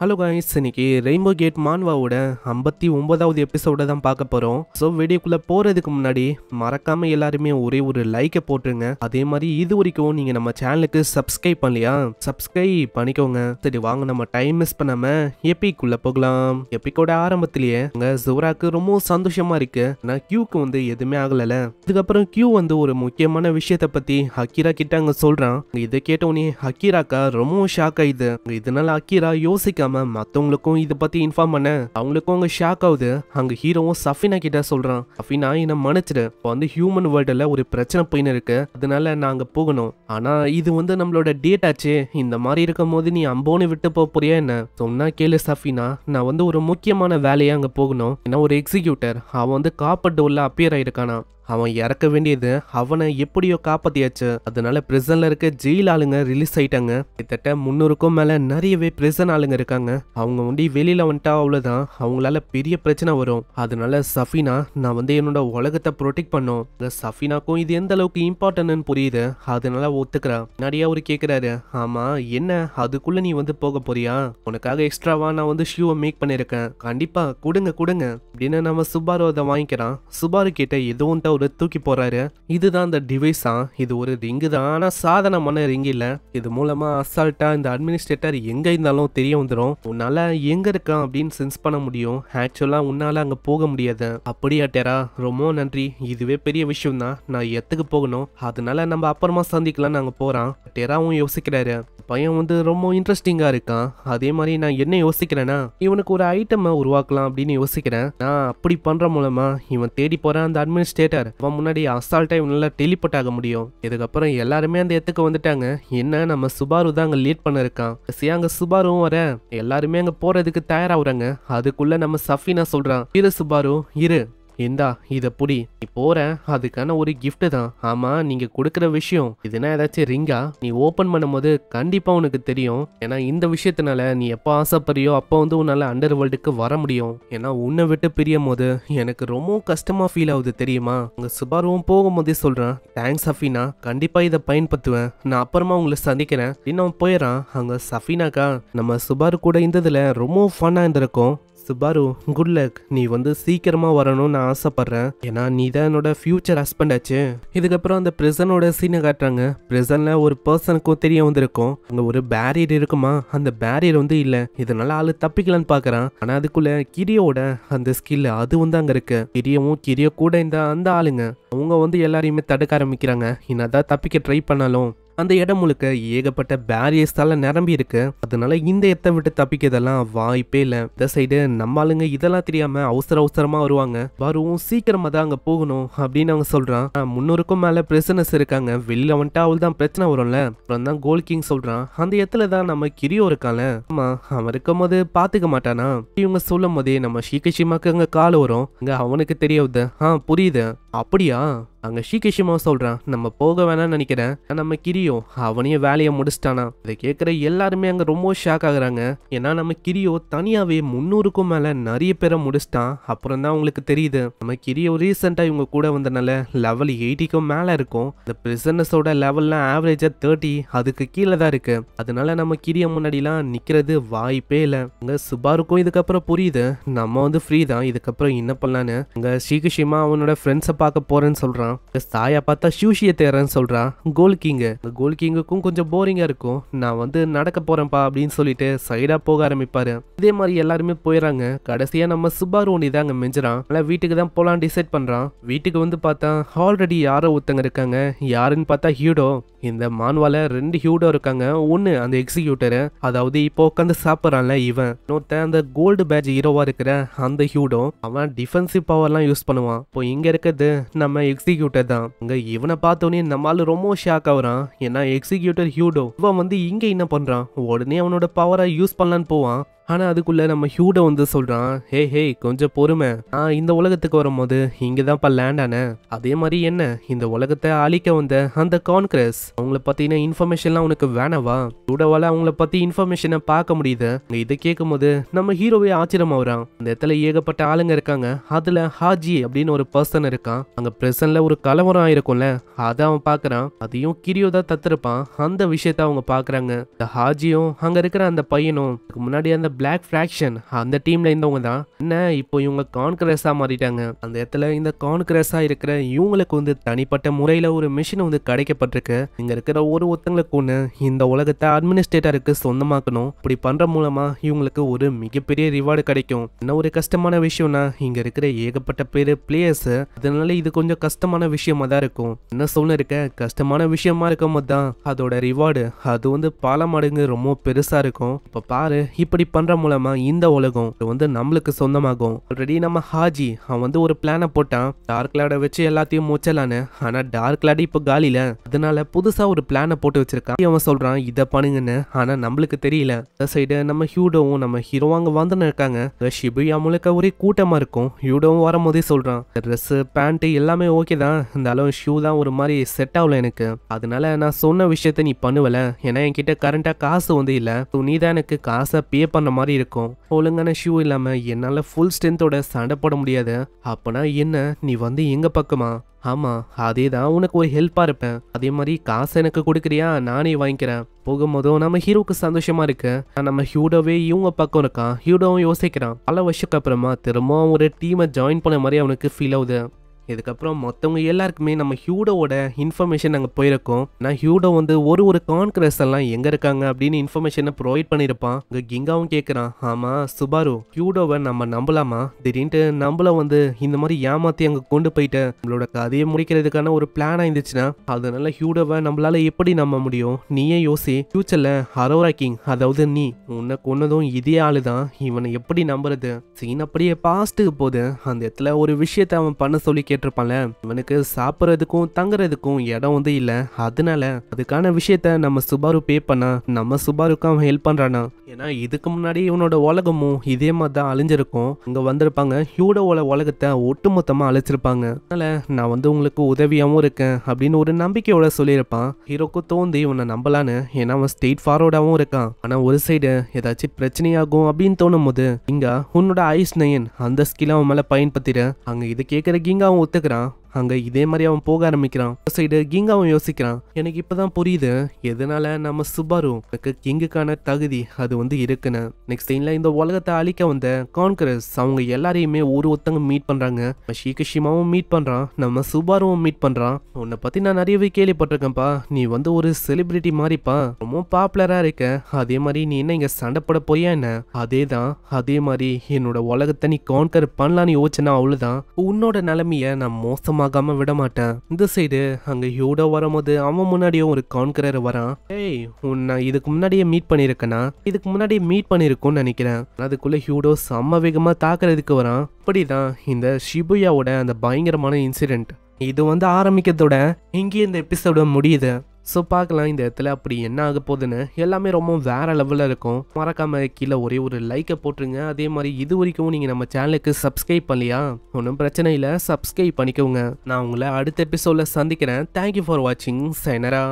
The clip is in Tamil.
ஹலோ காய்ஸ், இன்னைக்கு ரெயின்போ கேட் மான்வாவோட 59வது எபிசோட தான் பார்க்க போகிறோம். ஸோ வீடியோக்குள்ளே போகிறதுக்கு முன்னாடி மறக்காமல் எல்லாருமே ஒரே ஒரு லைக்கை போட்டுருங்க. அதே மாதிரி இது வரைக்கும் நீங்கள் நம்ம சேனலுக்கு சப்ஸ்கிரைப் பண்ணலையா, சப்ஸ்கிரைப் பண்ணிக்கோங்க. சரி வாங்க, நம்ம டைம் மிஸ் பண்ணாமல் எப்பிக்குள்ளே போகலாம். எப்பிக்கோட ஆரம்பத்திலேயே அங்கே ஜோராக்கு ரொம்ப சந்தோஷமாக இருக்கு. ஆனால் கியூக்கு வந்து எதுவுமே ஆகலைல. இதுக்கப்புறம் கியூ வந்து ஒரு முக்கியமான விஷயத்தை பற்றி அக்கீரா கிட்ட அங்கே சொல்கிறான். இதை கேட்டவுடனே அக்கீராக்கா ரொம்ப ஷாக் ஆயிடுது. இதனால அக்கீரா யோசிக்காம மத்தவங்களுக்கும் இத பத்தி இன்ஃபார்ம் பண்ண அவங்களுக்கும் அங்க ஷாக் ஆகுது. அங்க ஹீரோவும் சஃபினா கிட்ட சொல்றான், சஃபினா என்ன மன்னிச்சிடு, இப்போ வந்து ஹியூமன் வேர்ல்டுல ஒரு பிரச்சனை போயின்னு இருக்கு, அதனால நான் அங்க போகணும். ஆனா இது வந்து நம்மளோட டேட் ஆச்சு. இந்த மாதிரி இருக்கும் போது நீ அம்போன்னு விட்டு போறியா என்ன? சொன்னா கேளு சஃபினா, நான் வந்து ஒரு முக்கியமான வேலையா அங்க போகணும். ஏன்னா ஒரு எக்ஸிக்யூட்டர் அவன் வந்து காப்பர் டோர்ல அப்பியர் ஆயிருக்கானா. அவன் இறக்க வேண்டியது அவனை எப்படியோ காப்பாத்தியாச்சு. அதனால பிரிசன்ல இருக்க ஜெயில் ஆளுங்க ரிலீஸ் ஆயிட்டாங்க. கிட்டத்தட்ட 300க்கும் மேல நிறையவே பிரிசன் ஆளுங்க இருக்காங்க. அவங்க வந்து வெளியில வந்துட்டா அவ்வளவுதான், அவங்களால பெரிய பிரச்சனை வரும். அதனால சஃபினா, நான் வந்து என்னோட உலகத்தை ப்ரொடெக்ட் பண்ணும். சஃபினாக்கும் இது எந்த அளவுக்கு இம்பார்ட்டன்ட்னு புரியுது. அதனால ஒத்துக்கிறா. நிறைய அவரு கேக்குறாரு, ஆமா என்ன அதுக்குள்ள நீ வந்து போக போறியா? உனக்காக எக்ஸ்ட்ராவா நான் வந்து ஷூவை மேக் பண்ணிருக்கேன், கண்டிப்பா கொடுங்க கொடுங்க அப்படின்னு நம்ம சுபாரு அதை வாங்கிக்கிறான். சுபாரு கிட்ட எதுவும் ஒரு தூக்கி போறாரு. இதுதான் அந்த டிவைஸா, இது ஒரு ரிங்கு தான், ஆனா சாதாரணமான ரிங் இல்ல. இது மூலமா அசால்ட்டா இந்த அட்மினிஸ்ட்ரேட்டர் எங்க இருந்தாலும் தெரிய வந்துடும். உன்னால எங்க இருக்கான் அப்படின்னு சென்ஸ் பண்ண முடியும். ஆக்சுவலா உன்னால அங்க போக முடியாது. அப்படியா டெரா, ரொம்ப நன்றி, இதுவே பெரிய விஷயம் தான். நான் எத்துக்கு போகணும், அதனால நம்ம அப்புறமா சந்திக்கலாம். நாங்க போறான். டெராவும் யோசிக்கிறாரு. பையன் வந்து ரொம்ப இன்ட்ரெஸ்டிங்கா இருக்கான். அதே மாதிரி நான் என்ன யோசிக்கிறேன்னா, இவனுக்கு ஒரு ஐட்டம் உருவாக்கலாம் அப்படின்னு யோசிக்கிறேன். நான் அப்படி பண்ற மூலமா இவன் தேடி போற அந்த அட்மினிஸ்ட்ரேட்டர் அவன் முன்னாடி அசால்ட்டா இவனால டெலிபோர்ட் ஆக முடியும். இதுக்கப்புறம் எல்லாருமே அந்த இடத்துக்கு வந்துட்டாங்க. என்ன நம்ம சுபாரு தான் அங்க லீட் பண்ண இருக்கான். அங்க சுபாருவும் வர எல்லாருமே அங்க போறதுக்கு தயாராகுறாங்க. அதுக்குள்ள நம்ம சஃபினா சொல்றான், இரு சுபாரு இரு, இந்தா இத புடி, நீ போற அதுக்கான ஒரு கிஃப்ட் தான். ஆமா, நீங்க கொடுக்கற விஷயம் இதுனா ஏதாச்சும் ரிங்கா? நீ ஓபன் பண்ணும்போது கண்டிப்பா உனக்கு தெரியும். ஏன்னா இந்த விஷயத்தினால நீ எப்போ ஆசைப்படுறியோ அப்போ வந்து உன்னால அண்டர் வேர்ல்டுக்கு வர முடியும். ஏன்னா உன்னை விட்டு பிரியும் போது எனக்கு ரொம்ப கஷ்டமா ஃபீல் ஆகுது தெரியுமா? உங்க சுபாருவும் போகும்போதே சொல்றான், தேங்க்ஸ் சஃபினா, கண்டிப்பா இதை பயன்படுத்துவேன், நான் அப்புறமா உங்களை சந்திக்கிறேன் அப்படின்னு அவன் போயிடறான். அங்க சஃபினாக்கா நம்ம சுபாரு கூட இருந்ததுல ரொம்ப ஃபன்னா இருந்திருக்கும். சுபாரு குட் லக், நீ வந்து சீக்கிரமா வரணும்னு நான் ஆசைப்படுறேன். ஏன்னா நீ தான் என்னோட ஃபியூச்சர் ஹஸ்பண்ட் ஆச்சு. இதுக்கப்புறம் அந்த பிரிசனோட சீனை காட்டுறாங்க. பிரிசன்ல ஒரு பர்சனுக்கும் தெரிய வந்திருக்கும் அங்க ஒரு பேரியர் இருக்குமா. அந்த பேரியர் வந்து இல்ல, இதனால ஆளு தப்பிக்கலான்னு பாக்குறான். ஆனா அதுக்குள்ள கிரியோட அந்த ஸ்கில் அது வந்து அங்க இருக்கு. கிரியோ கூட இந்த அந்த ஆளுங்க அவங்க வந்து எல்லாரையுமே தடுக்க ஆரம்பிக்கிறாங்க. என்னதான் தப்பிக்க ட்ரை பண்ணாலும் அந்த இடம் முழுக்க ஏகப்பட்ட பேரியர்ஸால நிரம்பி இருக்கு. அதனால இந்த இடத்தை விட்டு தப்பிக்கிறதெல்லாம் வாய்ப்பே இல்ல. இந்த சைடு நம்ம ஆளுங்க இதெல்லாம் தெரியாம அவசரமா வருவாங்க. வருவோம் சீக்கிரமா தான் அங்க போகணும் அப்படின்னு அவங்க சொல்றான். 300க்கும் மேல பிரிசனர்ஸ் இருக்காங்க, வெளியில வந்துட்டா அவள் தான் பிரச்சனை வரும்ல. அப்புறம் தான் கோல் கிங் சொல்றான், அந்த இடத்துல தான் நம்ம கிரியோ இருக்கான்ல, ஆமா அவன் இருக்கும் போது பாத்துக்க மாட்டானா? இவங்க சொல்லும் போதே நம்ம ஷீகிஷிமாக்கு அங்க கால் வரும். அங்க அவனுக்கு தெரியாது. புரியுது, அப்படியா? அங்க ஷீகிஷிமா சொல்றான், நம்ம போக வேணாம்னு நினைக்கிறேன், நம்ம கிரியோ அவனையும் வேலையை முடிச்சிட்டானா? இதை கேட்கிற எல்லாருமே அங்க ரொம்ப ஷாக் ஆகுறாங்க. ஏன்னா நம்ம கிரியோ தனியாவே 300க்கும் மேல நிறைய பேரை முடிச்சிட்டான். அப்புறம் தான் உங்களுக்கு தெரியுது நம்ம கிரியோ ரீசெண்டா இவங்க கூட வந்தனால லெவல் 80க்கும் மேல இருக்கும். இந்த பிரிசனர்ஸோட லெவல்லாம் ஆவரேஜா 30, அதுக்கு கீழே தான் இருக்கு. அதனால நம்ம கிரியோ முன்னாடிலாம் நிக்கிறது வாய்ப்பே இல்லை. அங்க சுபாருக்கும் இதுக்கப்புறம் புரியுது நம்ம வந்து ஃப்ரீ தான், இதுக்கப்புறம் என்ன பண்ணலான்னு. அங்க ஷீகிஷிமா அவனோட ஃப்ரெண்ட்ஸை பார்க்க போறேன்னு சொல்றான். சாயா பார்த்தா ஷூஷியை தேர்றேன்னு சொல்றான். கோல் கிங்குக்கும் கொஞ்சம் போரிங்கா இருக்கும். நான் வந்து நடக்க போறேன்ப்பா அப்படின்னு சொல்லிட்டு சைடா போக ஆரம்பிப்பாரு. இதே மாதிரி எல்லாருமே போயிடறாங்க. கடைசியா நம்ம சுபாரு ஒண்ணி தாங்க மெஞ்சுறான். வீட்டுக்கு தான் போலாம் டிசைட் பண்றான். வீட்டுக்கு வந்து பார்த்தா ஆல்ரெடி யாரோ ஒருத்தங்க இருக்காங்க. யாருன்னு பார்த்தா ஹியூடோ. இந்த மான்வால 2 ஹியூடோ இருக்காங்க. ஒன்னு அந்த எக்ஸிக்யூட்டர், அதாவது இப்போ உட்காந்து சாப்பிட்றான்ல இவன். இன்னொருத்த அந்த கோல்டு பேட்ச் ஹீரோவா இருக்கிற அந்த ஹியூடோ, அவன் டிஃபென்சிவ் பவர்லாம் யூஸ் பண்ணுவான். இப்போ இங்க இருக்கிறது நம்ம எக்ஸிக்யூட்டர் தான். அங்க இவனை பார்த்தோன்னே நம்மளால ரொம்ப ஷாக் ஆகுறான். ஏன்னா எக்ஸிக்யூட்டர் ஹியூடோ இவன் வந்து இங்க என்ன பண்றான்? உடனே அவனோட பவரை யூஸ் பண்ணலான்னு போவான். ஆனா அதுக்குள்ள நம்ம ஹியூடோ வந்து சொல்றான், ஹே கொஞ்சம் பொறுமை, இந்த உலகத்துக்கு வரும்போது இங்கதான்ப்பா லேண்ட் ஆன. அதே மாதிரி என்ன இந்த உலகத்தை அழிக்க வந்த அந்த கான்கிரஸ் அவங்கள பத்தின இன்ஃபர்மேஷன்லாம் உனக்கு வேணவா? ஹியூடோவால அவங்கள பத்தி இன்ஃபர்மேஷனை பார்க்க முடியுது. இதை கேட்கும் போது நம்ம ஹீரோவே ஆச்சரியம் ஆகுறான். இந்த இடத்துல ஏகப்பட்ட ஆளுங்க இருக்காங்க. அதுல ஹாஜி அப்படின்னு ஒரு பர்சன் இருக்கான். அங்க பிரசன்ட்ல ஒரு கலவரம் ஆயிருக்கும்ல, அதை அவன் பாக்குறான். அதையும் கிரியோ தான் தத்திருப்பான். அந்த விஷயத்த அவங்க பாக்குறாங்க. இந்த ஹாஜியும் அங்க இருக்கிற அந்த பையனும் முன்னாடி அந்த பிளாக் ஃபிராக்ஷன் அந்த டீம்ல இருந்தவங்க தான் என்ன இப்போ இவங்க கான்கரஸா மாறிட்டாங்க. அந்த இடத்துல இந்த கான்கரஸா இருக்கிற இவங்களுக்கு வந்து தனிப்பட்ட முறையில ஒரு மிஷின் வந்து கிடைக்கப்பட்டிருக்கு. இங்க இருக்கிற ஒருத்தங்களுக்கு ஒண்ணு இந்த உலகத்தை அட்மினிஸ்ட்ரேட்டருக்கு சொந்தமாக்கணும். இப்படி பண்ற மூலமா இவங்களுக்கு ஒரு மிகப்பெரிய ரிவார்டு கிடைக்கும். என்ன ஒரு கஷ்டமான விஷயம்னா இங்க இருக்கிற ஏகப்பட்ட பேரு பிளேயர்ஸ், அதனால இது கொஞ்சம் கஷ்டமான விஷயமா தான் இருக்கும். என்ன சொல்ல இருக்க கஷ்டமான விஷயமா இருக்கும் போது தான் அதோட ரிவார்டு அது வந்து பல மடங்கு ரொம்ப பெருசா இருக்கும். இப்ப பாரு இப்படி பண்ற மூலமா இந்த உலகம் வந்து நம்மளுக்கு சொந்தமாகும். ஆல்ரெடி நம்ம ஹாஜி அவன் வந்து ஒரு பிளான போட்டான் டார்க் லாட வச்சு எல்லாத்தையும் முச்சலான்னு. ஆனா டார்க் லாட் இப்ப காலில, அதனால புதுசா ஒரு பிளான போட்டு வச்சிருக்கான். அவன் சொல்றான் இத பண்ணுங்கன்னு. ஆனா நம்மளுக்கு தெரியல. இந்த சைடு நம்ம ஹியூடோவும் நம்ம ஹீரோவாங்க வந்துன்னு இருக்காங்க. ஷிபுயா முழுக்க ஒரே கூட்டமா இருக்கும். ஹியூடோவும் வரும்போதே சொல்றான் ட்ரெஸ் பேண்ட் எல்லாமே ஓகே தான், இந்த அளவு ஷூ தான் ஒரு மாதிரி செட் ஆகல எனக்கு. அதனால நான் சொன்ன விஷயத்த நீ பண்ணுவல, ஏன்னா என்கிட்ட கரண்டா காசு வந்து இல்ல, நீ தான் எனக்கு காசை பே பண்ண மாதிரி இருக்கும். ஒழுங்கான ஷூ இல்லாம என்னால ஃபுல் ஸ்ட்ரென்த்தோட சண்டை போட முடியாது. அப்பனா என்ன நீ வந்து எங்க பக்கமா? ஆமா அதே தான், உனக்கு ஒரு ஹெல்ப்பா இருப்பேன். அதே மாதிரி காசு எனக்கு கொடுக்குறியா, நானே வாங்கிக்கிறேன். போகும்போதும் நம்ம ஹீரோக்கு சந்தோஷமா இருக்கு. நம்ம ஹியூடோவே இவங்க பக்கம் இருக்கான். ஹியூடோவும் யோசிக்கிறான் பல வருஷத்துக்கு அப்புறமா திரும்பவும் ஒரு டீமை ஜாயின் பண்ண மாதிரி அவனுக்கு ஃபீல் ஆகுது. இதுக்கப்புறம் மற்றவங்க எல்லாருக்குமே நம்ம ஹியூடோவோட இன்ஃபர்மேஷன் நாங்கள் போயிருக்கோம். நான் ஹியூடோ வந்து ஒரு கான்கரஸ் எல்லாம் எங்கே இருக்காங்க அப்படின்னு இன்ஃபர்மேஷனை ப்ரொவைட் பண்ணியிருப்பான். இங்கே கிங்காவும் கேட்குறான் ஆமாம் சுபாரு ஹியூடோவை நம்ம நம்பலாமா, திடீர்னு நம்மள வந்து இந்த மாதிரி ஏமாற்றி அங்கே கொண்டு போயிட்டு நம்மளோட கதையை முடிக்கிறதுக்கான ஒரு பிளானாக இருந்துச்சுன்னா அதனால ஹியூடோவை நம்மளால எப்படி நம்ப முடியும்? நீயே யோசி. ஃபியூச்சரில் அரோரா கிங் அதாவது நீ உன்னை கொன்னதும் இதே ஆளு தான், இவனை எப்படி நம்புறது? சீன் அப்படியே பாஸ்ட்டுக்கு போது அந்த இடத்துல ஒரு விஷயத்தை அவன் பண்ண சொல்லி கேட்டிருப்பான்ல, இவனுக்கு சாப்பிட்றதுக்கும் தங்குறதுக்கும் இடம் வந்து இல்ல, அதனால அதுக்கான விஷயத்த நம்ம சுபாரு பே பண்ணா நம்ம சுபாருக்கு அவன் ஹெல்ப் பண்றானா. ஏன்னா இதுக்கு முன்னாடி இவனோட உலகமும் இதே மாதிரி தான் அழிஞ்சிருக்கும். இங்க வந்திருப்பாங்க ஹியூடோவோட உலகத்தை ஒட்டுமொத்தமா அழிச்சிருப்பாங்க. அதனால நான் வந்து உங்களுக்கு உதவியாவும் இருக்கேன் அப்படின்னு ஒரு நம்பிக்கையோட சொல்லியிருப்பான். ஹீரோக்கு தோந்தி இவனை நம்பலான்னு, ஏன்னா அவன் ஸ்ட்ரெயிட் ஃபார்வர்டாவும் இருக்கான். ஆனா ஒரு சைடு ஏதாச்சும் பிரச்சனையாகும் அப்படின்னு தோணும் போது இங்க உன்னோட ஐஸ் நயன் அந்த ஸ்கில் அவன் மேல பயன்படுத்திட அங்க இது கேட்கிற கிங்காவும் ஒத்துக்கிறான். அங்க இதே மாதிரி அவன் போக ஆரம்பிக்கிறான். சைடு கிங்காவும் யோசிக்கிறான் எனக்கு இப்பதான் புரியுது எதனால நம்ம சுபாரு கிங்குக்கான தகுதி அது வந்து இருக்குன்னு. நெக்ஸ்ட் சீன்ல இந்த உலகத்தை அழிக்க வந்த கான்கரஸ் அவங்க எல்லாரையுமே ஒருத்தங்க மீட் பண்றாங்க. ஷீகிஷிமாவும் மீட் பண்றான், நம்ம சுபாருவும் மீட் பண்றான். உன்னை பத்தி நான் நிறையவே கேள்விப்பட்டிருக்கேன்ப்பா, நீ வந்து ஒரு செலிபிரிட்டி மாதிரிப்பா, ரொம்ப பாப்புலரா இருக்க. அதே மாதிரி நீ என்ன இங்க சண்டை போட போறியா என்ன? அதேதான், அதே மாதிரி என்னோட உலகத்தை நீ கான்கர் பண்ணலான்னு யோசிச்சனா அவ்வளவுதான், உன்னோட நிலைமைய நான் மோசமாகாம விட மாட்டேன். இந்த சைடு அங்க ஹியூடோ வரும்போது அவன் முன்னாடியும் ஒரு கான்கரர் வரான். ஏய் உன்னை இதுக்கு முன்னாடியே மீட் பண்ணிருக்கனா? இதுக்கு முன்னாடியே மீட் பண்ணிருக்கும்னு நினைக்கிறேன். அதுக்குள்ள ஹியூடோ செம்ம வேகமா தாக்குறதுக்கு வரான். இப்படிதான் இந்த ஷிபுயாவோட அந்த பயங்கரமான இன்சிடென்ட் இது வந்து ஆரம்பிக்கிறதோட இங்கே இந்த எபிசோட முடியுது. ஸோ பார்க்கலாம் இந்த இடத்துல அப்படி என்ன ஆக போகுதுன்னு. எல்லாமே ரொம்ப வேற லெவலில் இருக்கும். மறக்காம கீழே ஒரே ஒரு லைக்கை போட்டுருங்க. அதே மாதிரி இது வரைக்கும் நீங்கள் நம்ம சேனலுக்கு சப்ஸ்கிரைப் பண்ணலையா, ஒன்றும் பிரச்சனை இல்லை, சப்ஸ்கிரைப் பண்ணிக்கோங்க. நான் உங்களை அடுத்த எபிசோடில் சந்திக்கிறேன். தேங்க்யூ ஃபார் வாட்சிங். சைனரா.